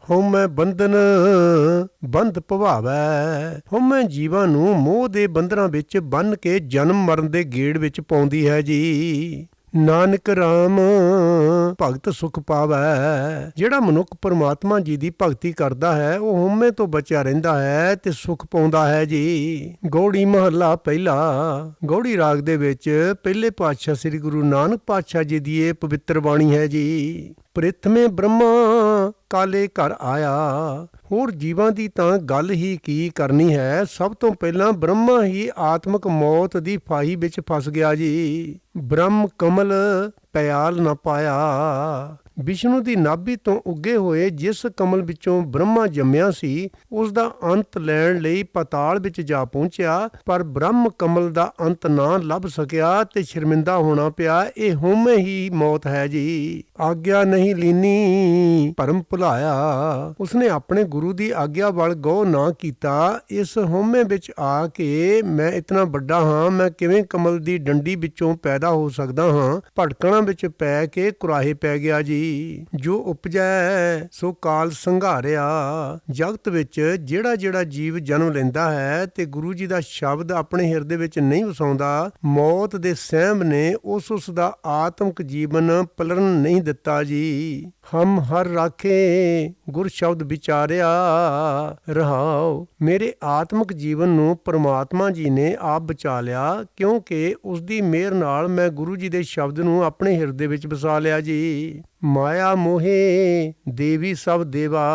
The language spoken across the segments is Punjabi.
ਹਉਮੈ ਬੰਧਨ ਬੰਧ ਭਵਾਵੈ। ਹਉਮੈ ਜੀਵਾਂ ਨੂੰ ਮੋਹ ਦੇ ਬੰਧਨਾਂ ਵਿੱਚ ਬੰਨ੍ਹ ਕੇ ਜਨਮ ਮਰਨ ਦੇ ਗੇੜ ਵਿੱਚ ਪਾਉਂਦੀ ਹੈ ਜੀ। ਨਾਨਕ ਰਾਮ ਭਗਤ ਸੁਖ ਪਾਵੈ। ਜਿਹੜਾ ਮਨੁੱਖ ਪਰਮਾਤਮਾ ਜੀ ਦੀ ਭਗਤੀ ਕਰਦਾ ਹੈ ਉਹ ਹਉਮੈ ਤੋਂ ਬਚਿਆ ਰਹਿੰਦਾ ਹੈ ਤੇ ਸੁਖ ਪਾਉਂਦਾ ਹੈ ਜੀ। ਗੌੜੀ ਮਹੱਲਾ ਪਹਿਲਾ। ਗੌੜੀ ਰਾਗ ਦੇ ਵਿੱਚ ਪਹਿਲੇ ਪਾਤਸ਼ਾਹ ਸ੍ਰੀ ਗੁਰੂ ਨਾਨਕ ਪਾਤਸ਼ਾਹ ਜੀ ਦੀ ਇਹ ਪਵਿੱਤਰ ਬਾਣੀ ਹੈ ਜੀ। ਪ੍ਰਿਥਮੇ ਬ੍ਰਹਮਾ ਕਾਲੇ ਘਰ ਆਇਆ। ਹੋਰ ਜੀਵਾਂ ਦੀ ਤਾਂ ਗੱਲ ਹੀ ਕੀ ਕਰਨੀ ਹੈ। ਸਭ ਤੋਂ ਪਹਿਲਾਂ ਬ੍ਰਹਮਾ ਹੀ ਆਤਮਕ ਮੌਤ ਦੀ ਫਾਹੀ ਵਿੱਚ ਫਸ ਗਿਆ ਜੀ। ਬ੍ਰਹਮ ਕਮਲ ਪਿਆਲ ਨਾ ਪਾਇਆ। ਵਿਸ਼ਨੂੰ ਦੀ ਨਾਭੀ ਤੋਂ ਉੱਗੇ ਹੋਏ ਜਿਸ ਕਮਲ ਵਿੱਚੋਂ ਬ੍ਰਹਮਾ ਜੰਮਿਆ ਸੀ ਉਸ ਦਾ ਅੰਤ ਲੈਣ ਲਈ ਪਾਤਾਲ ਵਿੱਚ ਜਾ ਪਹੁੰਚਿਆ, ਪਰ ਬ੍ਰਹਮ ਕਮਲ ਦਾ ਅੰਤ ਨਾ ਲੱਭ ਸਕਿਆ ਤੇ ਸ਼ਰਮਿੰਦਾ ਹੋਣਾ ਪਿਆ। ਇਹ ਹਉਮੈ ਹੀ ਮੌਤ ਹੈ ਜੀ। ਆਗਿਆ ਨਹੀਂ ਲੀਨੀ ਭਰਮ ਭੁਲਾਇਆ। ਉਸਨੇ ਆਪਣੇ ਗੁਰੂ ਦੀ ਆਗਿਆ ਵੱਲ ਗੌਰ ਨਾ ਕੀਤਾ। ਇਸ ਹਉਮੈ ਵਿੱਚ ਆ ਕੇ ਮੈਂ ਇਤਨਾ ਵੱਡਾ ਹਾਂ, ਮੈਂ ਕਿਵੇਂ ਕਮਲ ਦੀ ਡੰਡੀ ਵਿੱਚੋਂ ਪੈਦਾ ਹੋ ਸਕਦਾ ਹਾਂ, ਭਟਕਣਾ ਵਿੱਚ ਪੈ ਕੇ ਕੁਰਾਹੇ ਪੈ ਗਿਆ ਜੀ। ਜੋ ਉਪਜੈ ਸੋ ਕਾਲ ਸੰਘਾਰਿਆ। ਜਗਤ ਵਿੱਚ ਜਿਹੜਾ ਜੀਵ ਜਨਮ ਲੈਂਦਾ ਹੈ ਤੇ ਗੁਰੂ ਜੀ ਦਾ ਸ਼ਬਦ ਆਪਣੇ ਹਿਰਦੇ ਵਿੱਚ ਨਹੀਂ ਵਸਾਉਂਦਾ, ਮੌਤ ਦੇ ਸਹਿਮ ਨੇ ਉਸ ਦਾ ਆਤਮਿਕ ਜੀਵਨ ਪਲਰਨ ਨਹੀਂ ਦਿੱਤਾ ਜੀ। ਹਮ ਹਰ ਰਾਖੇ ਗੁਰ ਸ਼ਬਦ ਵਿਚਾਰਿਆ ਰਹਾਉ। ਮੇਰੇ ਆਤਮਿਕ ਜੀਵਨ ਨੂੰ ਪਰਮਾਤਮਾ ਜੀ ਨੇ ਆਪ ਬਚਾ ਲਿਆ, ਕਿਉਂਕਿ ਉਸ ਦੀ ਮਿਹਰ ਨਾਲ ਮੈਂ ਗੁਰੂ ਜੀ ਦੇ ਸ਼ਬਦ ਨੂੰ ਆਪਣੇ ਹਿਰਦੇ ਵਿੱਚ ਵਸਾ ਲਿਆ ਜੀ। ਮਾਇਆ ਮੋਹੇ ਦੇਵੀ ਸਭ ਦੇਵਾ।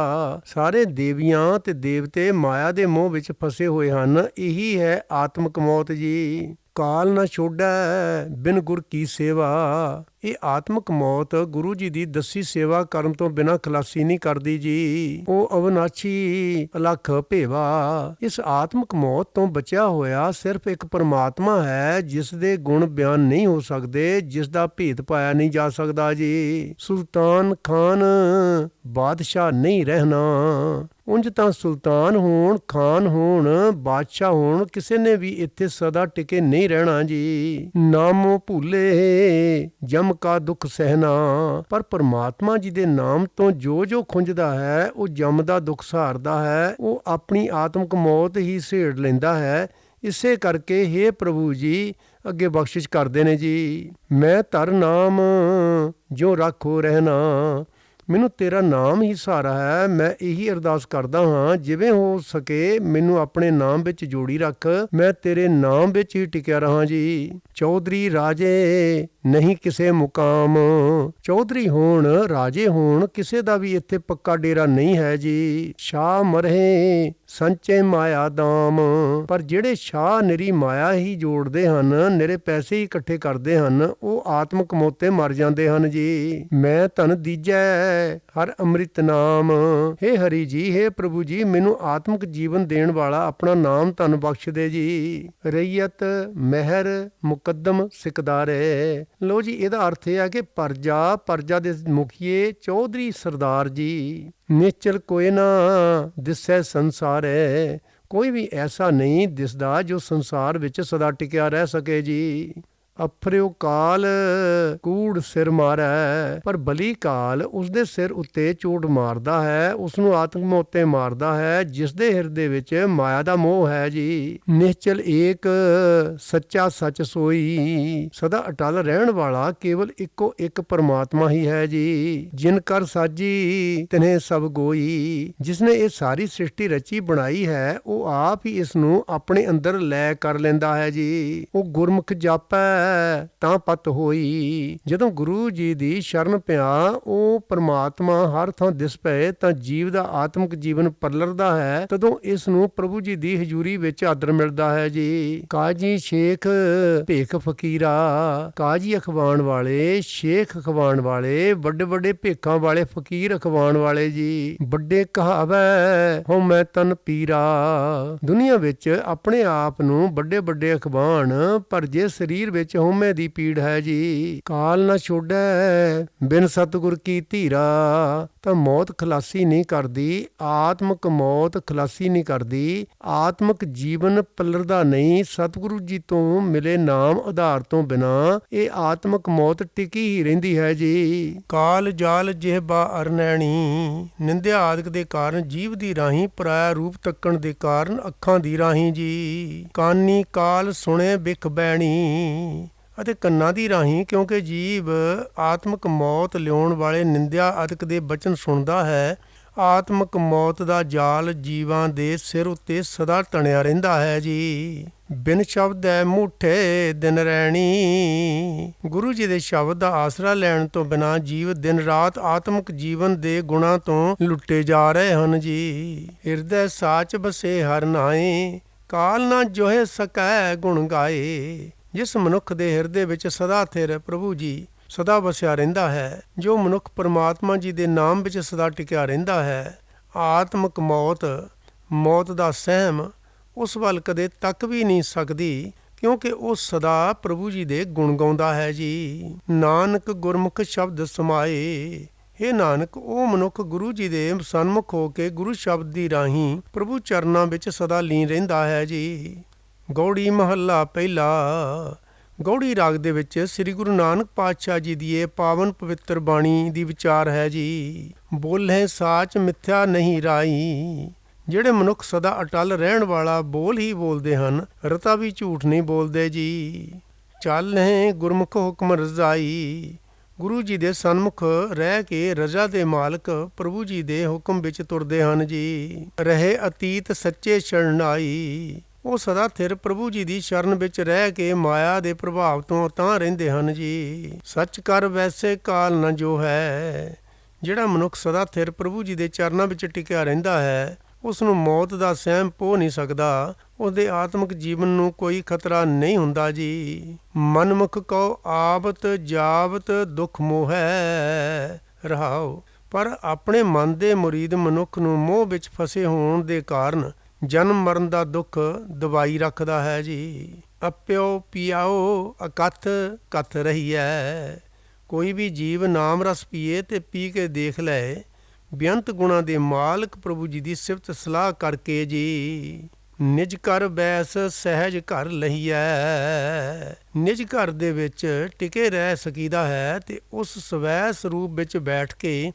ਸਾਰੇ ਦੇਵੀਆਂ ਤੇ ਦੇਵਤੇ ਮਾਇਆ ਦੇ ਮੋਹ ਵਿੱਚ ਫਸੇ ਹੋਏ ਹਨ। ਇਹੀ ਹੈ ਆਤਮਿਕ ਮੌਤ ਜੀ। ਕਾਲ ਨਾ ਛੋੜੈ ਬਿਨ ਗੁਰ ਕੀ ਸੇਵਾ। ਇਹ ਆਤਮਿਕ ਮੌਤ ਗੁਰੂ ਜੀ ਦੀ ਦੱਸੀ ਸੇਵਾ ਕਰਨ ਤੋਂ ਬਿਨਾਂ ਖਲਾਸੀ ਨਹੀਂ ਕਰਦੀ ਜੀ। ਉਹ ਅਵਿਨਾਸ਼ੀ ਅਲੱਖ ਭੇਵਾ। ਇਸ ਆਤਮਿਕ ਮੌਤ ਤੋਂ ਬਚਿਆ ਹੋਇਆ ਸਿਰਫ ਇੱਕ ਪਰਮਾਤਮਾ ਹੈ, ਜਿਸ ਦੇ ਗੁਣ ਬਿਆਨ ਨਹੀਂ ਹੋ ਸਕਦੇ, ਜਿਸ ਦਾ ਭੇਦ ਪਾਇਆ ਨਹੀਂ ਜਾ ਸਕਦਾ ਜੀ। ਸੁਲਤਾਨ ਖਾਨ ਬਾਦਸ਼ਾਹ ਨਹੀਂ ਰਹਿਣਾ। ਉਂਝ ਤਾਂ ਸੁਲਤਾਨ ਹੋਣ, ਖਾਨ ਹੋਣ, ਬਾਦਸ਼ਾਹ ਹੋਣ, ਕਿਸੇ ਨੇ ਵੀ ਇੱਥੇ ਸਦਾ ਟਿਕੇ ਨਹੀਂ ਰਹਿਣਾ ਜੀ। ਨਾਮੋ ਭੁੱਲੇ ਜਮ ਕਾ ਦੁੱਖ ਸਹਿਣਾ। ਪਰ ਪਰਮਾਤਮਾ ਜੀ ਦੇ ਨਾਮ ਤੋਂ ਜੋ ਖੁੰਝਦਾ ਹੈ ਉਹ ਜਮ ਦਾ ਦੁੱਖ ਸਹਾਰਦਾ ਹੈ, ਉਹ ਆਪਣੀ ਆਤਮਿਕ ਮੌਤ ਹੀ ਸਹੇੜ ਲੈਂਦਾ ਹੈ। ਇਸੇ ਕਰਕੇ ਹੇ ਪ੍ਰਭੂ ਜੀ ਅੱਗੇ ਬਖਸ਼ਿਸ਼ ਕਰਦੇ ਨੇ ਜੀ। ਮੈਂ ਧਰ ਨਾਮ ਜੋ ਰੱਖੋ ਰਹਿਣਾ। ਮੈਨੂੰ ਤੇਰਾ ਨਾਮ ਹੀ ਸਹਾਰਾ ਹੈ। ਮੈਂ ਇਹੀ ਅਰਦਾਸ ਕਰਦਾ ਹਾਂ, ਜਿਵੇਂ ਹੋ ਸਕੇ ਮੈਨੂੰ ਆਪਣੇ ਨਾਮ ਵਿੱਚ ਜੋੜੀ ਰੱਖ, ਮੈਂ ਤੇਰੇ ਨਾਮ ਵਿੱਚ ਹੀ ਟਿਕਿਆ ਰਹਾਂ ਜੀ। ਚੌਧਰੀ ਰਾਜੇ ਨਹੀਂ ਕਿਸੇ ਮੁਕਾਮ। ਚੌਧਰੀ ਹੋਣ, ਰਾਜੇ ਹੋਣ, ਕਿਸੇ ਦਾ ਵੀ ਇੱਥੇ ਪੱਕਾ ਡੇਰਾ ਨਹੀਂ ਹੈ ਜੀ। ਸ਼ਾਹ ਮਰਹੇ ਸੰਚੇ ਮਾਇਆ ਦਾਮ। ਪਰ ਜਿਹੜੇ ਸ਼ਾਹ ਨਿਰੀ ਮਾਇਆ ਹੀ ਜੋੜਦੇ ਹਨ, ਨਿਰੇ ਪੈਸੇ ਹੀ ਇਕੱਠੇ ਕਰਦੇ ਹਨ, ਉਹ ਆਤਮਿਕ ਮੌਤੇ ਮਰ ਜਾਂਦੇ ਹਨ ਜੀ। ਮੈਂ ਧਨ ਦੀਜੈ ਹਰ ਅੰਮ੍ਰਿਤ ਨਾਮ। ਹੇ ਹਰੀ ਜੀ, ਹੇ ਪ੍ਰਭੂ ਜੀ, ਮੈਨੂੰ ਆਤਮਿਕ ਜੀਵਨ ਦੇਣ ਵਾਲਾ ਆਪਣਾ ਨਾਮ ਧਨ ਬਖਸ਼ ਦੇ ਜੀ। ਰਈਅਤ ਮਹਿਰ ਮੁਕੱਦਮ ਸਿਕਦਾਰੇ। ਲੋ ਜੀ, ਇਹਦਾ ਅਰਥ ਇਹ ਹੈ ਕਿ ਪਰਜਾ ਦੇ ਮੁਖੀਏ ਚੌਧਰੀ ਸਰਦਾਰ ਜੀ। ਨਿਸ਼ਚਲ ਕੋਈ ਨਾ ਦਿਸੈ ਸੰਸਾਰੈ। ਕੋਈ ਵੀ ਐਸਾ ਨਹੀਂ ਦਿਸਦਾ ਜੋ ਸੰਸਾਰ ਵਿੱਚ ਸਦਾ ਟਿਕਿਆ ਰਹਿ ਸਕੇ ਜੀ। ਅਫਰਿਓ ਕਾਲ ਕੂੜ ਸਿਰ ਮਾਰੈ। ਪਰ ਬਲੀ ਕਾਲ ਉਸਦੇ ਸਿਰ ਉੱਤੇ ਚੋਟ ਮਾਰਦਾ ਹੈ, ਉਸਨੂੰ ਆਤਮਿਕ ਮੌਤੇ ਮਾਰਦਾ ਹੈ, ਜਿਸ ਦੇ ਹਿਰਦੇ ਵਿੱਚ ਮਾਇਆ ਦਾ ਮੋਹ ਹੈ ਜੀ। ਨਿਸ਼ਚਲ ਏਕ ਸੱਚਾ ਸੱਚ ਸੋਈ। ਸਦਾ ਅਟਲ ਰਹਿਣ ਵਾਲਾ ਕੇਵਲ ਇੱਕੋ ਇੱਕ ਪਰਮਾਤਮਾ ਹੀ ਹੈ ਜੀ। ਜਿਨ ਕਰ ਸਾਜੀ ਤਿਨ੍ਹੇ ਸਭ ਗੋਈ। ਜਿਸਨੇ ਇਹ ਸਾਰੀ ਸ੍ਰਿਸ਼ਟੀ ਰਚੀ ਬਣਾਈ ਹੈ, ਉਹ ਆਪ ਹੀ ਇਸ ਨੂੰ ਆਪਣੇ ਅੰਦਰ ਲੈ ਕਰ ਲੈਂਦਾ ਹੈ ਜੀ। ਉਹ ਗੁਰਮੁਖ ਜਾਪੈ ਤਾਂ ਪਤ ਹੋਈ। ਜਦੋਂ ਗੁਰੂ ਜੀ ਦੀ ਸ਼ਰਨ ਪਿਆ, ਉਹ ਪਰਮਾਤਮਾ ਹਰ ਥਾਂ ਦਿਸ ਪਏ ਤਾਂ ਜੀਵ ਦਾ ਆਤਮਿਕ ਜੀਵਨ ਪਲਰਦਾ ਹੈ। ਤਦੋਂ ਇਸ ਨੂੰ ਪ੍ਰਭੂ ਜੀ ਦੀ ਹਜ਼ੂਰੀ ਵਿੱਚ ਆਦਰ ਮਿਲਦਾ ਹੈ ਜੀ। ਕਾਜੀ ਸ਼ੇਖ ਭੇਖ ਫਕੀਰਾ। ਕਾਜੀ ਅਖਵਾਉਣ ਵਾਲੇ, ਸ਼ੇਖ ਅਖਵਾਉਣ ਵਾਲੇ, ਵੱਡੇ ਭੇਖਾਂ ਵਾਲੇ, ਫਕੀਰ ਅਖਵਾਉਣ ਵਾਲੇ ਜੀ। ਵੱਡੇ ਕਹਾਵੈ ਹੋ ਮੈਂ ਤਨ ਪੀਰਾ। ਦੁਨੀਆ ਵਿੱਚ ਆਪਣੇ ਆਪ ਨੂੰ ਵੱਡੇ ਅਖਵਾਉਣ, ਪਰ ਜੇ ਸਰੀਰ ਵਿੱਚ ਵਿੱਚ ਹਉਮੈ ਦੀ ਪੀੜ ਹੈ ਜੀ। ਕਾਲ ਨਾ ਛੋੜੈ ਬਿਨ ਸਤਿਗੁਰ ਕੀ ਧੀਰਾ, ਤਾਂ ਮੌਤ ਖਲਾਸੀ ਨਹੀਂ ਕਰਦੀ, ਆਤਮਕ ਮੌਤ ਖਲਾਸੀ ਨਹੀਂ ਕਰਦੀ। ਆਤਮਕ ਜੀਵਨ ਪੱਲਰਦਾ ਨਹੀਂ, ਸਤਿਗੁਰੂ ਜੀ ਤੋਂ ਮਿਲੇ ਨਾਮ ਆਧਾਰ ਤੋਂ ਬਿਨਾਂ ਇਹ ਆਤਮਕ ਮੌਤ ਟਿਕੀ ਹੀ ਰਹਿੰਦੀ ਹੈ ਜੀ। ਕਾਲ ਜਾਲ ਜਿਹਬਾ ਅਰਨੈਣੀ, ਨਿੰਦਿਆ ਆਦਿਕ ਦੇ ਕਾਰਨ ਜੀਵ ਦੀ ਰਾਹੀਂ, ਪਰਾਇਆ ਰੂਪ ਤੱਕਣ ਦੇ ਕਾਰਨ ਅੱਖਾਂ ਦੀ ਰਾਹੀਂ ਜੀ। ਕਾਨੀ ਕਾਲ ਸੁਣੇ ਬਿਖ ਬੈਣੀ, ਅਤੇ ਕੰਨਾਂ ਦੀ ਰਾਹੀਂ, ਕਿਉਂਕਿ ਜੀਵ ਆਤਮਕ ਮੌਤ ਲਿਆਉਣ ਵਾਲੇ ਨਿੰਦਿਆ ਆਦਿਕ ਦੇ ਬਚਨ ਸੁਣਦਾ ਹੈ। ਆਤਮਕ ਮੌਤ ਦਾ ਜਾਲ ਜੀਵਾਂ ਦੇ ਸਿਰ ਉੱਤੇ ਸਦਾ ਤਣਿਆ ਰਹਿੰਦਾ ਹੈ ਜੀ। ਬਿਨ ਸ਼ਬਦ ਹੈ ਮੂਠੇ ਦਿਨ ਰਹਿਣੀ, ਗੁਰੂ ਜੀ ਦੇ ਸ਼ਬਦ ਦਾ ਆਸਰਾ ਲੈਣ ਤੋਂ ਬਿਨਾਂ ਜੀਵ ਦਿਨ ਰਾਤ ਆਤਮਕ ਜੀਵਨ ਦੇ ਗੁਣਾਂ ਤੋਂ ਲੁੱਟੇ ਜਾ ਰਹੇ ਹਨ ਜੀ। ਹਿਰਦੈ ਸਾਚ ਬਸੇ ਹਰ ਨਾਏ, ਕਾਲ ਨਾ ਜੋਹਿ ਸਕੈ ਗੁਣ ਗਾਏ। ਜਿਸ ਮਨੁੱਖ ਦੇ ਹਿਰਦੇ ਵਿੱਚ ਸਦਾ ਥਿਰ ਪ੍ਰਭੂ ਜੀ ਸਦਾ ਵਸਿਆ ਰਹਿੰਦਾ ਹੈ, ਜੋ ਮਨੁੱਖ ਪਰਮਾਤਮਾ ਜੀ ਦੇ ਨਾਮ ਵਿੱਚ ਸਦਾ ਟਿਕਿਆ ਰਹਿੰਦਾ ਹੈ, ਆਤਮਕ ਮੌਤ ਦਾ ਸਹਿਮ ਉਸ ਵੱਲ ਕਦੇ ਤੱਕ ਵੀ ਨਹੀਂ ਸਕਦੀ, ਕਿਉਂਕਿ ਉਹ ਸਦਾ ਪ੍ਰਭੂ ਜੀ ਦੇ ਗੁਣ ਗਾਉਂਦਾ ਹੈ ਜੀ। ਨਾਨਕ ਗੁਰਮੁਖ ਸ਼ਬਦ ਸਮਾਏ, ਹੇ ਨਾਨਕ, ਉਹ ਮਨੁੱਖ ਗੁਰੂ ਜੀ ਦੇ ਸਨਮੁਖ ਹੋ ਕੇ ਗੁਰੂ ਸ਼ਬਦ ਦੀ ਰਾਹੀਂ ਪ੍ਰਭੂ ਚਰਨਾਂ ਵਿੱਚ ਸਦਾ ਲੀਨ ਰਹਿੰਦਾ ਹੈ ਜੀ। ਗੌੜੀ ਮਹੱਲਾ ਪਹਿਲਾ। ਗੌੜੀ ਰਾਗ ਦੇ ਵਿੱਚ ਸ੍ਰੀ ਗੁਰੂ ਨਾਨਕ ਪਾਤਸ਼ਾਹ ਜੀ ਦੀ ਇਹ ਪਾਵਨ ਪਵਿੱਤਰ ਬਾਣੀ ਦੀ ਵਿਚਾਰ ਹੈ ਜੀ। ਬੋਲੇ ਸਾਚ ਮਿਥਿਆ ਨਹੀਂ ਰਾਈ, ਜਿਹੜੇ ਮਨੁੱਖ ਸਦਾ ਅਟਲ ਰਹਿਣ ਵਾਲਾ ਬੋਲ ਹੀ ਬੋਲਦੇ ਹਨ, ਰਤਾ ਵੀ ਝੂਠ ਨਹੀਂ ਬੋਲਦੇ ਜੀ। ਚੱਲਹਿ ਗੁਰਮੁਖ ਹੁਕਮ ਰਜ਼ਾਈ, ਗੁਰੂ ਜੀ ਦੇ ਸਨਮੁਖ ਰਹਿ ਕੇ ਰਜ਼ਾ ਦੇ ਮਾਲਕ ਪ੍ਰਭੂ ਜੀ ਦੇ ਹੁਕਮ ਵਿੱਚ ਤੁਰਦੇ ਹਨ ਜੀ। ਰਹੇ ਅਤੀਤ ਸੱਚੇ ਸ਼ਰਨਾਈ, ਉਹ ਸਦਾ ਥਿਰ ਪ੍ਰਭੂ ਜੀ ਦੀ ਸ਼ਰਨ ਵਿੱਚ ਰਹਿ ਕੇ ਮਾਇਆ ਦੇ ਪ੍ਰਭਾਵ ਤੋਂ ਤਾਂ ਰਹਿੰਦੇ ਹਨ ਜੀ। ਸੱਚ ਕਰ ਵੈਸੇ ਕਾਲ ਨਾ ਜੋ ਹੈ, ਜਿਹੜਾ ਮਨੁੱਖ ਸਦਾ ਥਿਰ ਪ੍ਰਭੂ ਜੀ ਦੇ ਚਰਨਾਂ ਵਿੱਚ ਟਿਕਿਆ ਰਹਿੰਦਾ ਹੈ, ਉਸ ਨੂੰ ਮੌਤ ਦਾ ਸਹਿਮ ਪੋ ਨਹੀਂ ਸਕਦਾ, ਉਹਦੇ ਆਤਮਿਕ ਜੀਵਨ ਨੂੰ ਕੋਈ ਖਤਰਾ ਨਹੀਂ ਹੁੰਦਾ ਜੀ। ਮਨਮੁਖ ਕਉ ਆਵਤ ਜਾਵਤ ਦੁੱਖ ਮੋਹੈ ਰਹਾਉ, ਪਰ ਆਪਣੇ ਮਨ ਦੇ ਮੁਰੀਦ ਮਨੁੱਖ ਨੂੰ ਮੋਹ ਵਿੱਚ ਫਸੇ ਹੋਣ ਦੇ ਕਾਰਨ ਜਨਮ ਮਰਨ ਦਾ ਦੁੱਖ ਦਬਾਈ ਰੱਖਦਾ ਹੈ ਜੀ। ਅਪਿਓ ਪੀਆਓ ਅਕਥ ਕਥ ਰਹੀਐ, ਕੋਈ ਵੀ ਜੀਵ ਨਾਮ ਰਸ ਪੀਏ ਤੇ ਪੀ ਕੇ ਦੇਖ ਲਏ, ਬੇਅੰਤ ਗੁਣਾਂ ਦੇ ਮਾਲਕ ਪ੍ਰਭੂ ਜੀ ਦੀ ਸਿਫਤ ਸਲਾਹ ਕਰਕੇ ਜੀ। ਨਿਜ ਘਰ ਬੈਸ ਸਹਿਜ ਘਰ ਲਹੀਐ, ਨਿਜ ਘਰ ਦੇ ਵਿੱਚ ਟਿਕੇ ਰਹਿ ਸਕੀਦਾ ਹੈ ਤੇ ਉਸ ਸਵੈ ਸਰੂਪ ਵਿੱਚ ਬੈਠ ਕੇ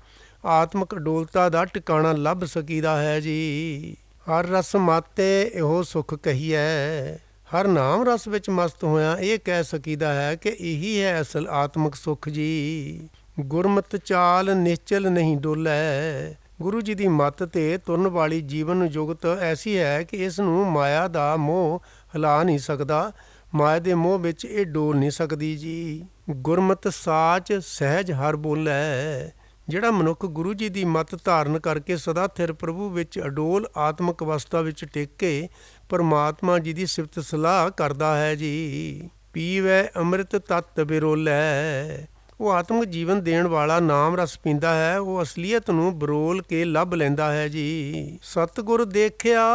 ਆਤਮਿਕ ਅਡੋਲਤਾ ਦਾ ਟਿਕਾਣਾ ਲੱਭ ਸਕੀਦਾ ਹੈ ਜੀ। ਹਰ ਰਸ ਮਾਤੇ ਇਹੋ ਸੁਖ ਕਹੀਐ, ਹਰ ਨਾਮ ਰਸ ਵਿੱਚ ਮਸਤ ਹੋਇਆ ਇਹ ਕਹਿ ਸਕੀਦਾ ਹੈ ਕਿ ਇਹੀ ਹੈ ਅਸਲ ਆਤਮਿਕ ਸੁਖ ਜੀ। ਗੁਰਮਤਿ ਚਾਲ ਨਿਸ਼ਚਲ ਨਹੀਂ ਡੋਲੈ, ਗੁਰੂ ਜੀ ਦੀ ਮੱਤ ਤੇ ਤੁਰਨ ਵਾਲੀ ਜੀਵਨ ਜੁਗਤ ਐਸੀ ਹੈ ਕਿ ਇਸ ਨੂੰ ਮਾਇਆ ਦਾ ਮੋਹ ਹਿਲਾ ਨਹੀਂ ਸਕਦਾ, ਮਾਇਆ ਦੇ ਮੋਹ ਵਿੱਚ ਇਹ ਡੋਲ ਨਹੀਂ ਸਕਦੀ ਜੀ। ਗੁਰਮਤਿ ਸਾਚ ਸਹਿਜ ਹਰ ਬੋਲੈ, ਜਿਹੜਾ ਮਨੁੱਖ ਗੁਰੂ ਜੀ ਦੀ ਮੱਤ ਧਾਰਨ ਕਰਕੇ ਸਦਾ ਥਿਰ ਪ੍ਰਭੂ ਵਿੱਚ ਅਡੋਲ ਆਤਮਿਕ ਅਵਸਥਾ ਵਿੱਚ ਟਿਕ ਕੇ ਪਰਮਾਤਮਾ ਜੀ ਦੀ ਸਿਫਤ ਸਲਾਹ ਕਰਦਾ ਹੈ ਜੀ। ਪੀਵੈ ਅੰਮ੍ਰਿਤ ਤਤ ਬਿਰੋਲੈ, ਉਹ ਆਤਮਿਕ ਜੀਵਨ ਦੇਣ ਵਾਲਾ ਨਾਮ ਰਸ ਪੀਂਦਾ ਹੈ, ਉਹ ਅਸਲੀਅਤ ਨੂੰ ਬਰੋਲ ਕੇ ਲੱਭ ਲੈਂਦਾ ਹੈ ਜੀ। ਸਤਿਗੁਰ ਦੇਖਿਆ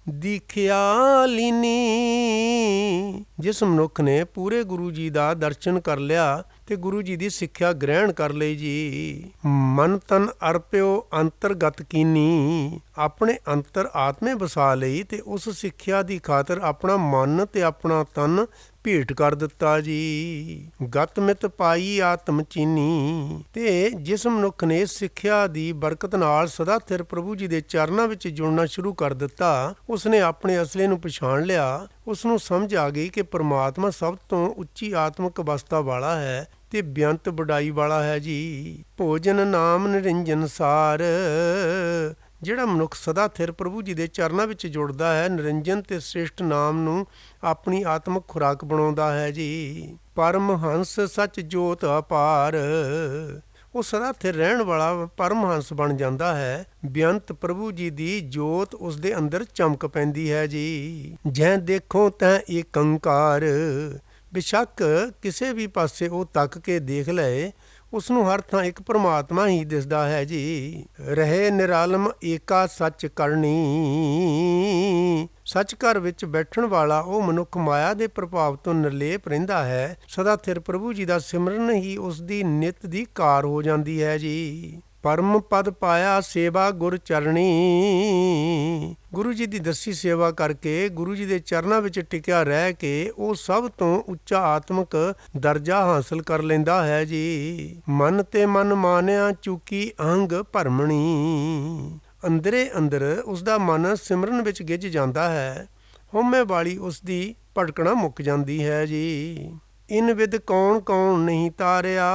ਦੀਖਿਆ ਲੀਨੀ, ਜਿਸ ਮਨੁੱਖ ਨੇ ਪੂਰੇ ਗੁਰੂ ਜੀ ਦਾ ਦਰਸ਼ਨ ਕਰ ਲਿਆ ਤੇ ਗੁਰੂ ਜੀ ਦੀ ਸਿੱਖਿਆ ਗ੍ਰਹਿਣ ਕਰ ਲਈ ਜੀ। ਮਨ ਤਨ ਅਰਪਿਓ ਅੰਤਰਗਤ ਕੀਨੀ, ਆਪਣੇ ਅੰਤਰ ਆਤਮੇ ਵਸਾ ਲਈ ਤੇ ਉਸ ਸਿੱਖਿਆ ਦੀ ਖਾਤਰ ਆਪਣਾ ਮਨ ਤੇ ਆਪਣਾ ਤਨ ਭੇਟ ਕਰ ਦਿੱਤਾ ਜੀ। ਗਤ ਮਿਤ ਪਾਈ ਆਤਮ ਚੀਨੀ, ਤੇ ਜਿਸ ਮਨੁੱਖ ਨੇ ਸਿੱਖਿਆ ਦੀ ਬਰਕਤ ਨਾਲ ਸਦਾ ਥਿਰ ਪ੍ਰਭੂ ਜੀ ਦੇ ਚਰਨਾਂ ਵਿੱਚ ਜੁੜਨਾ ਸ਼ੁਰੂ ਕਰ ਦਿੱਤਾ, ਉਸਨੇ ਆਪਣੇ ਅਸਲੇ ਨੂੰ ਪਛਾਣ ਲਿਆ। ਉਸ ਨੂੰ ਸਮਝ ਆ ਗਈ ਕਿ ਪਰਮਾਤਮਾ ਸਭ ਤੋਂ ਉੱਚੀ ਆਤਮਿਕ ਅਵਸਥਾ ਵਾਲਾ ਹੈ ਤੇ ਬੇਅੰਤ ਵਡਾਈ ਵਾਲਾ ਹੈ ਜੀ। ਭੋਜਨ ਨਾਮ ਨਿਰੰਜਨ ਸਾਰ, ਜਿਹੜਾ ਮਨੁੱਖ ਸਦਾ ਥਿਰ ਪ੍ਰਭੂ ਜੀ ਦੇ ਚਰਨਾਂ ਵਿੱਚ ਜੁੜਦਾ ਹੈ, ਨਿਰੰਜਨ ਤੇ ਸ੍ਰੇਸ਼ਟ ਨਾਮ ਨੂੰ ਆਪਣੀ ਆਤਮਿਕ ਖੁਰਾਕ ਬਣਾਉਂਦਾ ਹੈ ਜੀ। ਪਰਮਹੰਸ ਸੱਚ ਜੋਤ ਅਪਾਰ, ਉਹ ਸਦਾ ਥਿਰ ਰਹਿਣ ਵਾਲਾ ਪਰਮਹੰਸ ਬਣ ਜਾਂਦਾ ਹੈ। ਬੇਅੰਤ ਪ੍ਰਭੂ ਜੀ ਦੀ ਜੋਤ ਉਸ ਦੇ ਅੰਦਰ ਚਮਕ ਪੈਂਦੀ ਹੈ ਜੀ। ਜੈ ਦੇਖੋ ਤੈ ਏਕੰਕਾਰ, ਬੇਸ਼ੱਕ ਕਿਸੇ ਵੀ ਪਾਸੇ ਉਹ ਤੱਕ ਕੇ ਦੇਖ ਲਏ, ਉਸ ਨੂੰ ਹਰ ਥਾਂ ਇੱਕ ਪਰਮਾਤਮਾ ਹੀ ਦਿਸਦਾ ਹੈ ਜੀ। ਰਹੇ ਨਿਰਾਲਮ ਏਕਾ ਸੱਚ ਕਰਨੀ। ਸੱਚ ਘਰ ਵਿੱਚ ਬੈਠਣ ਵਾਲਾ ਉਹ ਮਨੁੱਖ ਮਾਇਆ ਦੇ ਪ੍ਰਭਾਵ ਤੋਂ ਨਿਰਲੇਪ ਰਹਿੰਦਾ ਹੈ। ਸਦਾ ਥਿਰ ਪ੍ਰਭੂ ਜੀ ਦਾ ਸਿਮਰਨ ਹੀ ਉਸ ਦੀ ਨਿੱਤ ਦੀ ਕਾਰ ਹੋ ਜਾਂਦੀ ਹੈ ਜੀ। ਪਰਮ ਪਦ ਪਾਇਆ ਸੇਵਾ ਗੁਰ ਚਰਣੀ। ਗੁਰੂ ਜੀ ਦੀ ਦੱਸੀ ਸੇਵਾ ਕਰਕੇ, ਗੁਰੂ ਜੀ ਦੇ ਚਰਨਾਂ ਵਿੱਚ ਟਿਕਿਆ ਰਹਿ ਕੇ ਉਹ ਸਭ ਤੋਂ ਉੱਚਾ ਆਤਮਿਕ ਦਰਜਾ ਹਾਸਲ ਕਰ ਲੈਂਦਾ ਹੈ ਜੀ। ਮਨ ਤੇ ਮਨ ਮਾਨਿਆ ਚੂਕੀ ਅਹੰਗ ਭਰਮਣੀ। ਅੰਦਰੇ ਅੰਦਰ ਉਸ ਦਾ ਮਨ ਸਿਮਰਨ ਵਿੱਚ ਗਿੱਝ ਜਾਂਦਾ ਹੈ। ਹਉਮੈ ਵਾਲੀ ਉਸ ਦੀ ਭਟਕਣਾ ਮੁੱਕ ਜਾਂਦੀ ਹੈ ਜੀ। ਇਨ ਵਿਦ ਕੌਣ ਕੌਣ ਨਹੀਂ ਤਾਰਿਆ।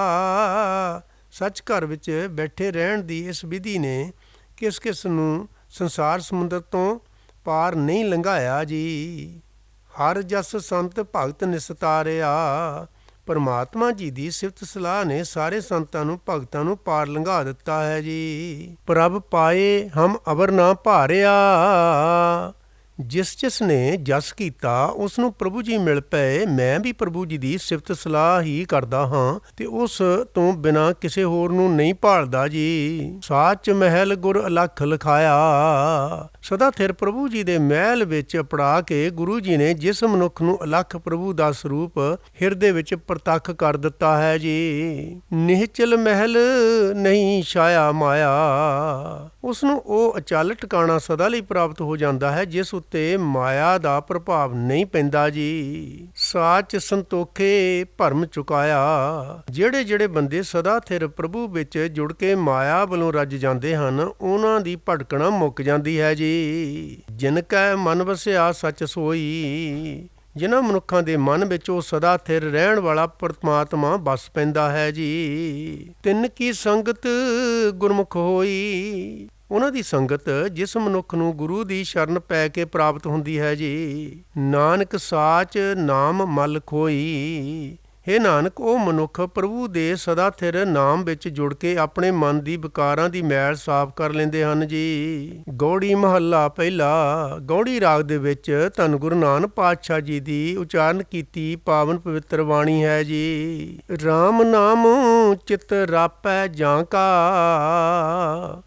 ਸੱਚ ਘਰ ਵਿੱਚ ਬੈਠੇ ਰਹਿਣ ਦੀ ਇਸ ਵਿਧੀ ਨੇ ਕਿਸ ਕਿਸ ਨੂੰ ਸੰਸਾਰ ਸਮੁੰਦਰ ਤੋਂ ਪਾਰ ਨਹੀਂ ਲੰਘਾਇਆ ਜੀ। ਹਰ ਜਸ ਸੰਤ ਭਗਤ ਨਿਸਤਾਰਿਆ। ਪਰਮਾਤਮਾ ਜੀ ਦੀ ਸਿਫਤ ਸਲਾਹ ਨੇ ਸਾਰੇ ਸੰਤਾਂ ਨੂੰ, ਭਗਤਾਂ ਨੂੰ ਪਾਰ ਲੰਘਾ ਦਿੱਤਾ ਹੈ ਜੀ। ਪ੍ਰਭ ਪਾਏ ਹਮ ਅਵਰ ਨਾ ਭਾਰਿਆ। ਜਿਸ ਜਿਸ ਨੇ ਜਸ ਕੀਤਾ ਉਸ ਨੂੰ ਪ੍ਰਭੂ ਜੀ ਮਿਲ ਪਏ। ਮੈਂ ਵੀ ਪ੍ਰਭੂ ਜੀ ਦੀ ਸਿਫਤ ਸਲਾਹ ਹੀ ਕਰਦਾ ਹਾਂ ਤੇ ਉਸ ਤੋਂ ਬਿਨਾਂ ਕਿਸੇ ਹੋਰ ਨੂੰ ਨਹੀਂ ਭਾਲਦਾ ਜੀ। ਸਾਚ ਮਹਿਲ ਗੁਰ ਅਲਖ ਲਿਖਾਇਆ। ਸਦਾ ਥਿਰ ਪ੍ਰਭੂ ਜੀ ਦੇ ਮਹਿਲ ਵਿੱਚ ਅਪੜਾ ਕੇ ਗੁਰੂ ਜੀ ਨੇ ਜਿਸ ਮਨੁੱਖ ਨੂੰ ਅਲਖ ਪ੍ਰਭੂ ਦਾ ਸਰੂਪ ਹਿਰਦੇ ਵਿੱਚ ਪ੍ਰਤੱਖ ਕਰ ਦਿੱਤਾ ਹੈ ਜੀ। ਨਿਹਚਲ ਮਹਿਲ ਨਹੀਂ ਛਾਇਆ ਮਾਇਆ। ਉਸ ਨੂੰ ਉਹ ਅਚਲ ਟਿਕਾਣਾ ਸਦਾ ਲਈ ਪ੍ਰਾਪਤ ਹੋ ਜਾਂਦਾ ਹੈ ਜਿਸ ਉੱਤੇ ਮਾਇਆ ਦਾ ਪ੍ਰਭਾਵ ਨਹੀਂ ਪੈਂਦਾ ਜੀ। ਸਾਚ ਸੰਤੋਖੇ ਭਰਮ ਚੁਕਾਇਆ। ਜਿਹੜੇ ਜਿਹੜੇ ਬੰਦੇ ਸਦਾ ਥਿਰ ਪ੍ਰਭੂ ਵਿੱਚ ਜੁੜ ਕੇ ਮਾਇਆ ਵੱਲੋਂ ਰੱਜ ਜਾਂਦੇ ਹਨ, ਉਹਨਾਂ ਦੀ ਭਟਕਣਾ ਮੁੱਕ ਜਾਂਦੀ ਹੈ ਜੀ। ਜਿਨ ਕੈ ਮਨ ਵਸਿਆ ਸੱਚ ਸੋਈ। ਜਿਨ੍ਹਾਂ ਮਨੁੱਖਾਂ ਦੇ ਮਨ ਵਿੱਚ ਉਹ ਸਦਾ ਥਿਰ ਰਹਿਣ ਵਾਲਾ ਪਰਮਾਤਮਾ ਵਸ ਪੈਂਦਾ ਹੈ ਜੀ। ਤਿੰਨ ਕੀ ਸੰਗਤ ਗੁਰਮੁਖ ਹੋਈ। ਉਹਨਾਂ ਦੀ ਸੰਗਤ ਜਿਸ ਮਨੁੱਖ ਨੂੰ ਗੁਰੂ ਦੀ ਸ਼ਰਨ ਪੈ ਕੇ ਪ੍ਰਾਪਤ ਹੁੰਦੀ ਹੈ ਜੀ। ਨਾਨਕ ਸਾਚ ਨਾਮ ਮਲ ਖੋਈ। ਹੇ ਨਾਨਕ, ਉਹ ਮਨੁੱਖ ਪ੍ਰਭੂ ਦੇ ਸਦਾ ਥਿਰ ਨਾਮ ਵਿੱਚ ਜੁੜ ਕੇ ਆਪਣੇ ਮਨ ਦੀ ਵਿਕਾਰਾਂ ਦੀ ਮੈਲ ਸਾਫ਼ ਕਰ ਲੈਂਦੇ ਹਨ ਜੀ। ਗੌੜੀ ਮਹੱਲਾ ਪਹਿਲਾ। ਗੌੜੀ ਰਾਗ ਦੇ ਵਿੱਚ ਧੰਨ ਗੁਰੂ ਨਾਨਕ ਪਾਤਸ਼ਾਹ ਜੀ ਦੀ ਉਚਾਰਨ ਕੀਤੀ ਪਾਵਨ ਪਵਿੱਤਰ ਬਾਣੀ ਹੈ ਜੀ। ਰਾਮ ਨਾਮ ਚਿਤ ਰਾਪੈ ਜਾਂ ਕਾ।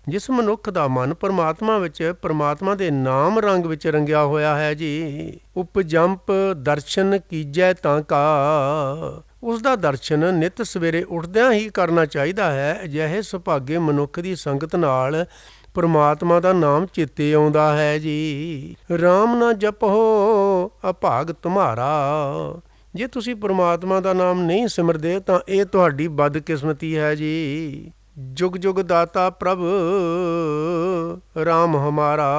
ਜਿਸ ਮਨੁੱਖ ਦਾ ਮਨ ਪਰਮਾਤਮਾ ਵਿੱਚ, ਪਰਮਾਤਮਾ ਦੇ ਨਾਮ ਰੰਗ ਵਿੱਚ ਰੰਗਿਆ ਹੋਇਆ ਹੈ ਜੀ। ਉਪਜੰਪ ਦਰਸ਼ਨ ਕੀਜੈ ਤਾਂ ਕਾ। ਉਸ ਦਾ ਦਰਸ਼ਨ ਨਿੱਤ ਸਵੇਰੇ ਉੱਠਦਿਆਂ ਹੀ ਕਰਨਾ ਚਾਹੀਦਾ ਹੈ। ਅਜਿਹੇ ਸੁਭਾਗੇ ਮਨੁੱਖ ਦੀ ਸੰਗਤ ਨਾਲ ਪਰਮਾਤਮਾ ਦਾ ਨਾਮ ਚੇਤੇ ਆਉਂਦਾ ਹੈ ਜੀ। ਰਾਮ ਨਾ ਜਪੋ ਅਭਾਗ ਤੁਮਹਾਰਾ। ਜੇ ਤੁਸੀਂ ਪਰਮਾਤਮਾ ਦਾ ਨਾਮ ਨਹੀਂ ਸਿਮਰਦੇ ਤਾਂ ਇਹ ਤੁਹਾਡੀ ਬਦਕਿਸਮਤੀ ਹੈ ਜੀ। ਜੁਗ ਜੁਗ ਦਾਤਾ ਪ੍ਰਭ ਰਾਮ ਹਮਾਰਾ।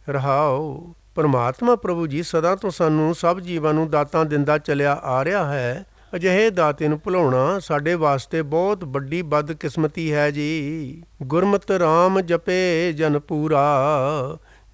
ਰਹਾਓ। ਪਰਮਾਤਮਾ ਪ੍ਰਭੂ ਜੀ ਸਦਾ ਤੋਂ ਸਾਨੂੰ ਸਭ ਜੀਵਾਂ ਨੂੰ ਦਾਤਾਂ ਦਿੰਦਾ ਚੱਲਿਆ ਆ ਰਿਹਾ ਹੈ। ਅਜਿਹੇ ਦਾਤੇ ਨੂੰ ਭੁਲਾਉਣਾ ਸਾਡੇ ਵਾਸਤੇ ਬਹੁਤ ਵੱਡੀ ਬਦਕਿਸਮਤੀ ਹੈ ਜੀ। ਗੁਰਮਤਿ ਰਾਮ ਜਪੇ ਜਨ ਪੂਰਾ।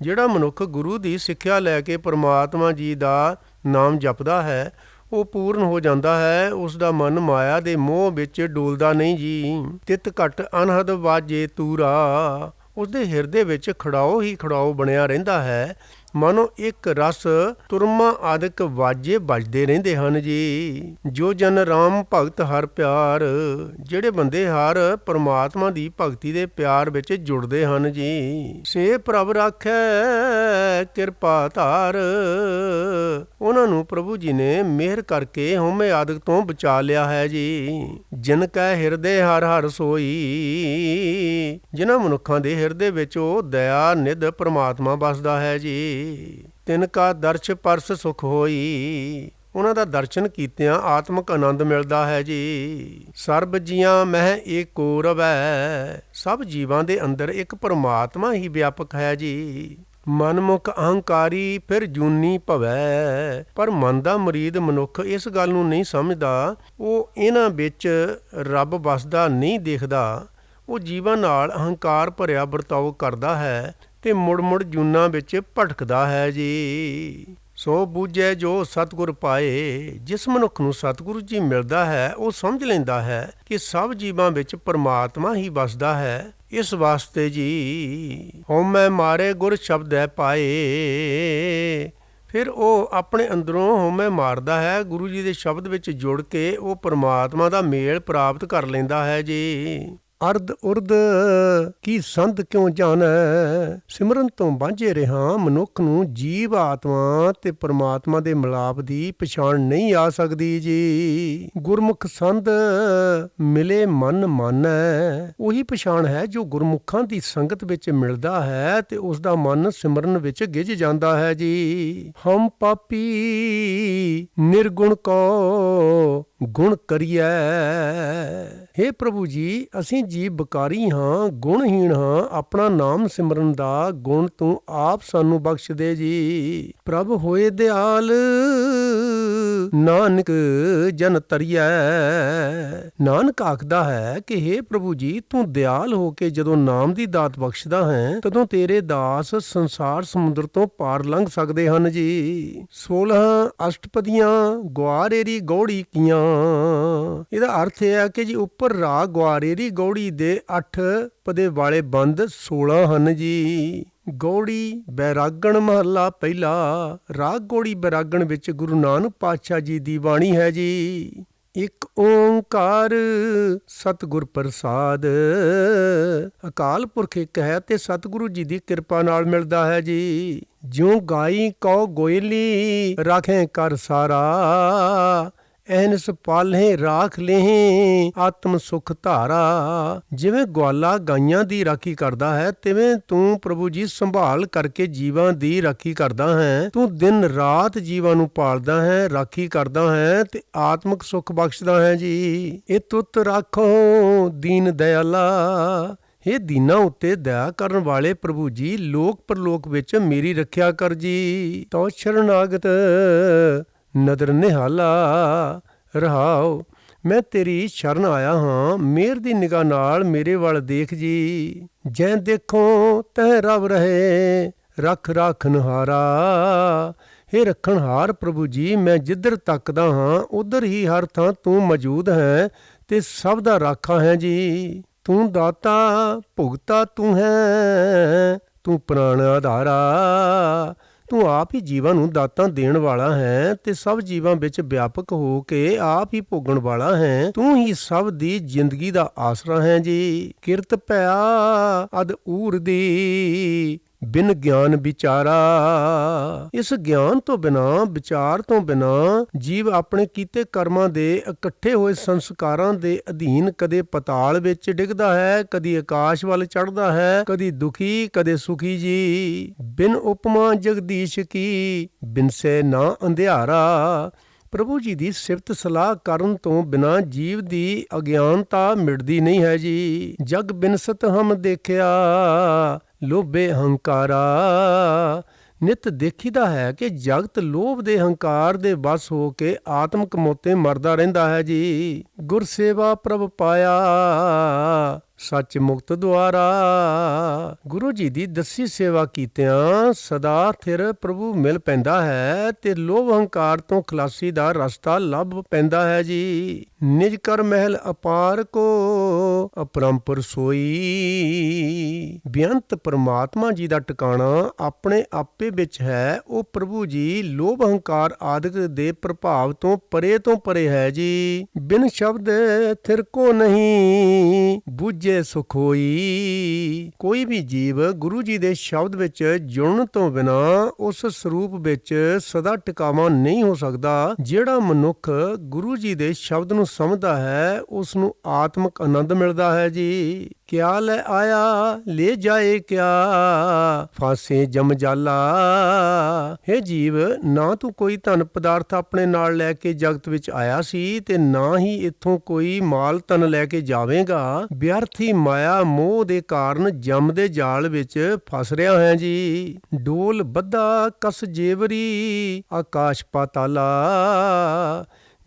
ਜਿਹੜਾ ਮਨੁੱਖ ਗੁਰੂ ਦੀ ਸਿੱਖਿਆ ਲੈ ਕੇ ਪਰਮਾਤਮਾ ਜੀ ਦਾ ਨਾਮ ਜਪਦਾ ਹੈ ਉਹ ਪੂਰਨ ਹੋ ਜਾਂਦਾ ਹੈ। ਉਸ ਦਾ ਮਨ ਮਾਇਆ ਦੇ ਮੋਹ ਵਿੱਚ ਡੋਲਦਾ ਨਹੀਂ ਜੀ। ਤਿਤ ਘਟ ਅਨਹਦ ਵਾਜੇ ਤੂਰਾ। ਉਸਦੇ ਹਿਰਦੇ ਵਿੱਚ ਖੜਾਓ ਹੀ ਖੜਾਓ ਬਣਿਆ ਰਹਿੰਦਾ ਹੈ। ਮਾਨੋ ਇੱਕ ਰਸ ਤੁਰਮਾ ਆਦਿਕ ਵਾਜੇ ਵੱਜਦੇ ਰਹਿੰਦੇ ਹਨ ਜੀ। ਜੋ ਜਨ ਰਾਮ ਭਗਤ ਹਰ ਪਿਆਰ। ਜਿਹੜੇ ਬੰਦੇ ਹਰ ਪਰਮਾਤਮਾ ਦੀ ਭਗਤੀ ਦੇ ਪਿਆਰ ਵਿੱਚ ਜੁੜਦੇ ਹਨ ਜੀ। ਸੇ ਪ੍ਰਭ ਰਾਖੈ ਕਿਰਪਾ ਧਾਰ। ਉਹਨਾਂ ਨੂੰ ਪ੍ਰਭੂ ਜੀ ਨੇ ਮਿਹਰ ਕਰਕੇ ਹਉਮੈ ਆਦਿਕ ਤੋਂ ਬਚਾ ਲਿਆ ਹੈ ਜੀ। ਜਿਨ ਕੈ ਹਿਰਦੇ ਹਰ ਹਰ ਸੋਈ। ਜਿਨ੍ਹਾਂ ਮਨੁੱਖਾਂ ਦੇ ਹਿਰਦੇ ਵਿੱਚ ਉਹ ਦਇਆ ਨਿਧ ਪਰਮਾਤਮਾ ਵਸਦਾ ਹੈ ਜੀ। ਤਿਨ ਕਾ ਦਰਸ਼ ਪਰਸ ਸੁਖ ਹੋਈ। ਉਹਨਾਂ ਦਾ ਦਰਸ਼ਨ ਕੀਤਿਆਂ ਆਤਮਿਕ ਆਨੰਦ ਮਿਲਦਾ ਹੈ ਜੀ। ਸਰਬ ਜੀਆਂ ਮਹਿ ਏਕੋ ਰਵੈ। ਸਭ ਜੀਵਾਂ ਦੇ ਅੰਦਰ ਇੱਕ ਪਰਮਾਤਮਾ ਹੀ ਵਿਆਪਕ ਹੈ ਜੀ। ਮਨਮੁਖ ਅਹੰਕਾਰੀ ਫਿਰ ਜੂਨੀ ਭਵੈ। ਪਰ ਮਨ ਦਾ ਮੁਰੀਦ ਮਨੁੱਖ ਇਸ ਗੱਲ ਨੂੰ ਨਹੀਂ ਸਮਝਦਾ। ਉਹ ਇਹਨਾਂ ਵਿੱਚ ਰੱਬ ਵਸਦਾ ਨਹੀਂ ਦੇਖਦਾ। ਉਹ ਜੀਵਾਂ ਨਾਲ ਅਹੰਕਾਰ ਭਰਿਆ ਵਰਤਾਓ ਕਰਦਾ ਹੈ ਤੇ ਮੁੜ ਮੁੜ ਜੂਨਾਂ ਵਿੱਚ ਭਟਕਦਾ ਹੈ ਜੀ। ਸੋ ਬੂਝੈ ਜੋ ਸਤਿਗੁਰ ਪਾਏ। ਜਿਸ ਮਨੁੱਖ ਨੂੰ ਸਤਿਗੁਰੂ ਜੀ ਮਿਲਦਾ ਹੈ ਉਹ ਸਮਝ ਲੈਂਦਾ ਹੈ ਕਿ ਸਭ ਜੀਵਾਂ ਵਿੱਚ ਪਰਮਾਤਮਾ ਹੀ ਵਸਦਾ ਹੈ। ਇਸ ਵਾਸਤੇ ਜੀ ਹਉਮੈ ਮਾਰੇ ਗੁਰ ਸ਼ਬਦੈ ਪਾਏ। ਫਿਰ ਉਹ ਆਪਣੇ ਅੰਦਰੋਂ ਹਉਮੈ ਮਾਰਦਾ ਹੈ, ਗੁਰੂ ਜੀ ਦੇ ਸ਼ਬਦ ਵਿੱਚ ਜੁੜ ਕੇ ਉਹ ਪਰਮਾਤਮਾ ਦਾ ਮੇਲ ਪ੍ਰਾਪਤ ਕਰ ਲੈਂਦਾ ਹੈ ਜੀ। ਅਰਧ ਉਰਧ ਕੀ ਸੰਧ ਕਿਉਂ ਜਾਣੈ, ਸਿਮਰਨ ਤੋਂ ਵਾਂਝੇ ਰਿਹਾ ਮਨੁੱਖ ਨੂੰ ਜੀਵ ਆਤਮਾ ਤੇ ਪਰਮਾਤਮਾ ਦੇ ਮਿਲਾਪ ਦੀ ਪਛਾਣ ਨਹੀਂ ਆ ਸਕਦੀ ਜੀ। ਗੁਰਮੁਖ ਸੰਧ ਮਿਲੇ ਮਨ ਮਾਨੈ, ਉਹੀ ਪਛਾਣ ਹੈ ਜੋ ਗੁਰਮੁਖਾਂ ਦੀ ਸੰਗਤ ਵਿੱਚ ਮਿਲਦਾ ਹੈ ਤੇ ਉਸ ਦਾ ਮਨ ਸਿਮਰਨ ਵਿੱਚ ਗਿੱਝ ਜਾਂਦਾ ਹੈ ਜੀ। ਹਮ ਪਾਪੀ ਨਿਰਗੁਣ ਕੋ ਗੁਣ ਕਰੀਐ, ਹੇ ਪ੍ਰਭੂ ਜੀ ਅਸੀਂ ਜੀਵ ਬਕਾਰੀ ਹਾਂ, ਗੁਣਹੀਣ ਹਾਂ, ਆਪਣਾ ਨਾਮ ਸਿਮਰਨ ਦਾ ਗੁਣ ਤੂੰ ਆਪ ਸਾਨੂੰ ਬਖਸ਼ ਦੇ ਜੀ। ਪ੍ਰਭ ਹੋਏ ਦਿਆਲ ਨਾਨਕ ਜਨ ਤਰੀਐ, ਨਾਨਕ ਆਖਦਾ ਹੈ ਕਿ ਹੇ ਪ੍ਰਭੂ ਜੀ ਤੂੰ ਦਿਆਲ ਹੋ ਕੇ ਜਦੋਂ ਨਾਮ ਦੀ ਦਾਤ ਬਖਸ਼ਦਾ ਹੈ ਤਦੋਂ ਤੇਰੇ ਦਾਸ ਸੰਸਾਰ ਸਮੁੰਦਰ ਤੋਂ ਪਾਰ ਲੰਘ ਸਕਦੇ ਹਨ ਜੀ। 16 ਅਸ਼ਟਪਦੀਆਂ ਗੁਆਰੇਰੀ ਗੌੜੀ ਕੀਆਂ, ਇਹਦਾ ਅਰਥ ਇਹ ਹੈ ਕਿ ਜੀ ਉੱਪਰ ਰਾਗ ਗੁਆਰੇਰੀ ਗੌੜੀ ਦੇ 8 ਪਦੇ ਵਾਲੇ ਬੰਦ 16 ਹਨ ਜੀ। ਗੌੜੀ ਬੈਰਾਗਣ ਮਹੱਲਾ ਪਹਿਲਾ। ਰਾਗ ਗੌੜੀ ਬੈਰਾਗਣ ਵਿੱਚ ਗੁਰੂ ਨਾਨਕ ਪਾਤਸ਼ਾਹ ਜੀ ਦੀ ਬਾਣੀ ਹੈ ਜੀ। ਇੱਕ ਓਂਕਾਰ ਸਤਿਗੁਰ ਪ੍ਰਸਾਦ, ਅਕਾਲ ਪੁਰਖ ਇੱਕ ਹੈ ਤੇ ਸਤਿਗੁਰੂ ਜੀ ਦੀ ਕਿਰਪਾ ਨਾਲ ਮਿਲਦਾ ਹੈ ਜੀ। ਜਿਉ ਗਾਈ ਕਉ ਗੋਇਲੀ ਰਾਖੇ ਕਰ ਸਾਰਾ, ਐਨਸ ਪਾਲਹਿ ਰਾਖ ਲੇਹਿ ਆਤਮ ਸੁਖ ਧਾਰਾ। ਜਿਵੇਂ ਗਵਾਲਾ ਗਾਈਆਂ ਦੀ ਰਾਖੀ ਕਰਦਾ ਹੈ ਤਿਵੇਂ ਤੂੰ ਪ੍ਰਭੂ ਜੀ ਸੰਭਾਲ ਕਰਕੇ ਜੀਵਾਂ ਦੀ ਰਾਖੀ ਕਰਦਾ ਹੈ। ਤੂੰ ਦਿਨ ਰਾਤ ਜੀਵਾਂ ਨੂੰ ਪਾਲਦਾ ਹੈ, ਰਾਖੀ ਕਰਦਾ ਹੈ ਤੇ ਆਤਮਿਕ ਸੁਖ ਬਖਸ਼ਦਾ ਹੈ ਜੀ। ਇਹ ਤੁਤ ਰਾਖੋ ਦੀਨ ਦਇਆਲਾ, ਹੇ ਦੀਨਾਂ ਉੱਤੇ ਦਇਆ ਕਰਨ ਵਾਲੇ ਪ੍ਰਭੂ ਜੀ ਲੋਕ ਪਰਲੋਕ ਵਿੱਚ ਮੇਰੀ ਰੱਖਿਆ ਕਰ ਜੀ। ਤੋ ਸ਼ਰਨਾਗਤ ਨਦਰ ਨਿਹਾਲਾ, ਰਹਾਓ ਮੈਂ ਤੇਰੀ ਸ਼ਰਨ ਆਇਆ ਹਾਂ, ਮਿਹਰ ਦੀ ਨਿਗਾਹ ਨਾਲ ਮੇਰੇ ਵੱਲ ਦੇਖ ਜੀ। ਜੈ ਦੇਖੋ ਤੈ ਰਵ ਰਹੇ ਰੱਖ ਰਾਖਨਹਾਰਾ, ਹੇ ਰੱਖਣਹਾਰ ਪ੍ਰਭੂ ਜੀ ਮੈਂ ਜਿੱਧਰ ਤੱਕਦਾ ਹਾਂ ਉਧਰ ਹੀ ਹਰ ਥਾਂ ਤੂੰ ਮੌਜੂਦ ਹੈ ਤੇ ਸਭ ਦਾ ਰਾਖਾ ਹੈ ਜੀ। ਤੂੰ ਦਾਤਾ ਭੁਗਤਾ ਤੂੰ ਹੈ, ਤੂੰ ਪ੍ਰਾਣ ਆਧਾਰਾ, ਤੂੰ ਆਪ ਹੀ ਜੀਵਾਂ ਨੂੰ ਦਾਤਾਂ ਦੇਣ ਵਾਲਾ ਹੈ ਤੇ ਸਭ ਜੀਵਾਂ ਵਿੱਚ ਵਿਆਪਕ ਹੋ ਕੇ ਆਪ ਹੀ ਭੋਗਣ ਵਾਲਾ ਹੈ। ਤੂੰ ਹੀ ਸਭ ਦੀ ਜ਼ਿੰਦਗੀ ਦਾ ਆਸਰਾ ਹੈ ਜੀ। ਕਿਰਤ ਭਇਆ ਅਦ ਊਰ ਦੀ ਬਿਨ ਗਿਆਨ ਵਿਚਾਰਾ, ਇਸ ਗਿਆਨ ਤੋਂ ਬਿਨਾ ਵਿਚਾਰ ਤੋਂ ਬਿਨਾ ਜੀਵ ਆਪਣੇ ਕੀਤੇ ਕਰਮਾਂ ਦੇ ਇਕੱਠੇ ਹੋਏ ਸੰਸਕਾਰਾਂ ਦੇ ਅਧੀਨ ਕਦੇ ਪਤਾਲ ਵਿੱਚ ਡਿੱਗਦਾ ਹੈ, ਕਦੀ ਆਕਾਸ਼ ਵੱਲ ਚੜ੍ਹਦਾ ਹੈ, ਕਦੀ ਦੁਖੀ ਕਦੇ ਸੁਖੀ ਜੀ। ਬਿਨ ਉਪਮਾ ਜਗਦੀਸ਼ ਕੀ ਬਿਨਸੇ ਨਾ ਅੰਧਿਆਰਾ, ਪ੍ਰਭੂ ਜੀ ਦੀ ਸਿਫਤ ਸਲਾਹ ਕਰਨ ਤੋਂ ਬਿਨਾਂ ਜੀਵ ਦੀ ਅਗਿਆਨਤਾ ਮਿਟਦੀ ਨਹੀਂ ਹੈ ਜੀ। ਜਗ ਬਿਨਸਤ ਹਮ ਦੇਖਿਆ ਲੋਭੇ ਹੰਕਾਰਾ, ਨਿਤ ਦੇਖੀਦਾ ਹੈ ਕਿ ਜਗਤ ਲੋਭ ਦੇ ਹੰਕਾਰ ਦੇ ਵਸ ਹੋ ਕੇ ਆਤਮਕ ਮੋਤੇ ਮਰਦਾ ਰਹਿੰਦਾ ਹੈ ਜੀ। ਗੁਰਸੇਵਾ ਪ੍ਰਭ ਪਾਇਆ ਸੱਚ ਮੁਕਤ ਦੁਆਰਾ, ਗੁਰੂ ਜੀ ਦੀ ਦੱਸੀ ਸੇਵਾ ਕੀਤਿਆਂ ਸਦਾ ਥਿਰ ਪ੍ਰਭੂ ਮਿਲ ਪੈਂਦਾ ਹੈ ਤੇ ਲੋਭ ਹੰਕਾਰ ਤੋਂ ਖਲਾਸੀ ਦਾ ਰਸਤਾ ਲੱਭ ਪੈਂਦਾ ਹੈ ਜੀ। ਨਿਜ ਕਰ ਮਹਿਲ ਅਪਾਰ ਕੋ ਅਪਰੰਪਰ ਸੋਈ, ਬੇਅੰਤ ਪਰਮਾਤਮਾ ਜੀ ਦਾ ਟਿਕਾਣਾ ਆਪਣੇ ਆਪੇ ਵਿੱਚ ਹੈ। ਉਹ ਪ੍ਰਭੂ ਜੀ ਲੋਭ ਹੰਕਾਰ ਆਦਿਕ ਦੇ ਪ੍ਰਭਾਵ ਤੋਂ ਪਰੇ ਹੈ ਜੀ। ਬਿਨ ਸ਼ਬਦ ਥਿਰ ਕੋ ਨਹੀਂ ਬੁੱਝੇ ਸੁਖ ਹੋਈ, ਕੋਈ ਵੀ ਜੀਵ ਗੁਰੂ ਜੀ ਦੇ ਸ਼ਬਦ ਵਿੱਚ ਜੁੜਨ ਤੋਂ ਬਿਨਾ ਉਸ ਸਰੂਪ ਵਿੱਚ ਸਦਾ ਟਿਕਾਵਾ ਨਹੀਂ ਹੋ ਸਕਦਾ। ਜਿਹੜਾ ਮਨੁੱਖ ਗੁਰੂ ਜੀ ਦੇ ਸ਼ਬਦ ਨੂੰ ਸਮਝਦਾ ਹੈ ਉਸ ਨੂੰ ਆਤਮਿਕ ਆਨੰਦ ਮਿਲਦਾ ਹੈ ਜੀ। ਕਿਆ ਲੈ ਆਇਆ ਲੈ ਜਾਏ ਕਿਆ ਫਾਸੇ ਜਮ ਜਾਲਾ, ਹੇ ਜੀਵ ਨਾ ਤੂੰ ਕੋਈ ਧਨ ਪਦਾਰਥ ਆਪਣੇ ਨਾਲ ਲੈ ਕੇ ਜਗਤ ਵਿੱਚ ਆਇਆ ਸੀ ਤੇ ਨਾ ਹੀ ਇੱਥੋਂ ਕੋਈ ਮਾਲ ਧਨ ਲੈ ਕੇ ਜਾਵੇਂਗਾ। ਵਿਅਰਥੀ ਮਾਇਆ ਮੋਹ ਦੇ ਕਾਰਨ ਜਮ ਦੇ ਜਾਲ ਵਿੱਚ ਫਸ ਰਿਹਾ ਹੈ ਜੀ। ਡੋਲ ਬੱਧਾ ਕਸ ਜੇਵਰੀ ਆਕਾਸ਼ ਪਾਤਾਲਾ,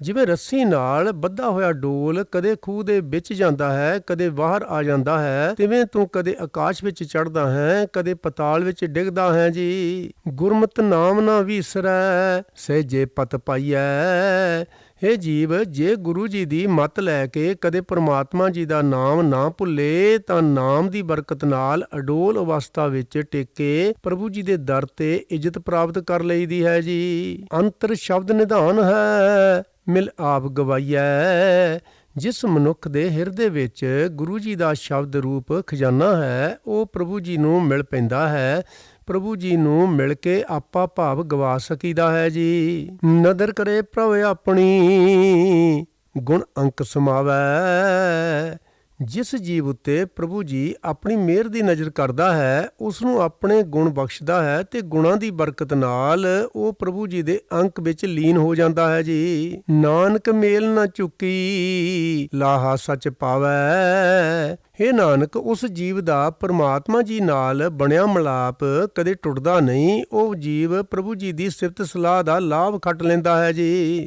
ਜਿਵੇਂ ਰੱਸੀ ਨਾਲ ਬੱਧਾ ਹੋਇਆ ਡੋਲ ਕਦੇ ਖੂਹ ਦੇ ਵਿੱਚ ਜਾਂਦਾ ਹੈ ਕਦੇ ਬਾਹਰ ਆ ਜਾਂਦਾ ਹੈ, ਤਿਵੇਂ ਤੂੰ ਕਦੇ ਆਕਾਸ਼ ਵਿੱਚ ਚੜ੍ਹਦਾ ਹੈ ਕਦੇ ਪਤਾਲ ਵਿੱਚ ਡਿੱਗਦਾ ਹੈ ਜੀ। ਗੁਰਮਤਿ ਨਾਮ ਨਾ ਵੀਸਰੈ ਸਹਿਜੇ ਪਤ ਪਾਈਐ, ਹੇ ਜੀਵ, ਜੇ ਗੁਰੂ ਜੀ ਦੀ ਮੱਤ ਲੈ ਕੇ ਕਦੇ ਪ੍ਰਮਾਤਮਾ ਜੀ ਦਾ ਨਾਮ ਨਾ ਭੁੱਲੇ ਤਾਂ ਨਾਮ ਦੀ ਬਰਕਤ ਨਾਲ ਅਡੋਲ ਅਵਸਥਾ ਵਿੱਚ ਟਿਕ ਕੇ ਪ੍ਰਭੂ ਜੀ ਦੇ ਦਰ ਤੇ ਇੱਜ਼ਤ ਪ੍ਰਾਪਤ ਕਰ ਲਈਦੀ ਹੈ ਜੀ। ਅੰਤਰ ਸ਼ਬਦ ਨਿਧਾਨ ਹੈ, ਮਿਲ ਆਪ ਗਵਾਈਐ। ਜਿਸ ਮਨੁੱਖ ਦੇ ਹਿਰਦੇ ਵਿੱਚ ਗੁਰੂ ਜੀ ਦਾ ਸ਼ਬਦ ਰੂਪ ਖਜ਼ਾਨਾ ਹੈ, ਉਹ ਪ੍ਰਭੂ ਜੀ ਨੂੰ ਮਿਲ ਪੈਂਦਾ ਹੈ। ਪ੍ਰਭੂ ਜੀ ਨੂੰ ਮਿਲ ਕੇ ਆਪਾ ਭਾਵ ਗਵਾ ਸਕੀਦਾ ਹੈ ਜੀ। ਨਦਰ ਕਰੇ ਪ੍ਰਭ ਆਪਣੀ, ਗੁਣ ਅੰਕ ਸਮਾਵੈ। ਜਿਸ ਜੀਵ ਉੱਤੇ ਪ੍ਰਭੂ ਜੀ ਆਪਣੀ ਮਿਹਰ ਦੀ ਨਜ਼ਰ ਕਰਦਾ ਹੈ, ਉਸ ਨੂੰ ਆਪਣੇ ਗੁਣ ਬਖਸ਼ਦਾ ਹੈ ਤੇ ਗੁਣਾਂ ਦੀ ਬਰਕਤ ਨਾਲ ਉਹ ਪ੍ਰਭੂ ਜੀ ਦੇ ਅੰਕ ਵਿੱਚ ਲੀਨ ਹੋ ਜਾਂਦਾ ਹੈ ਜੀ। ਨਾਨਕ ਮੇਲ ਨਾ ਚੁੱਕੀ, ਲਾਹਾ ਸੱਚ ਪਾਵੈ। ਹੇ ਨਾਨਕ, ਉਸ ਜੀਵ ਦਾ ਪਰਮਾਤਮਾ ਜੀ ਨਾਲ ਬਣਿਆ ਮਿਲਾਪ ਕਦੇ ਟੁੱਟਦਾ ਨਹੀਂ। ਉਹ ਜੀਵ ਪ੍ਰਭੂ ਜੀ ਦੀ ਸਿਫਤ ਸਲਾਹ ਦਾ ਲਾਭ ਖੱਟ ਲੈਂਦਾ ਹੈ ਜੀ।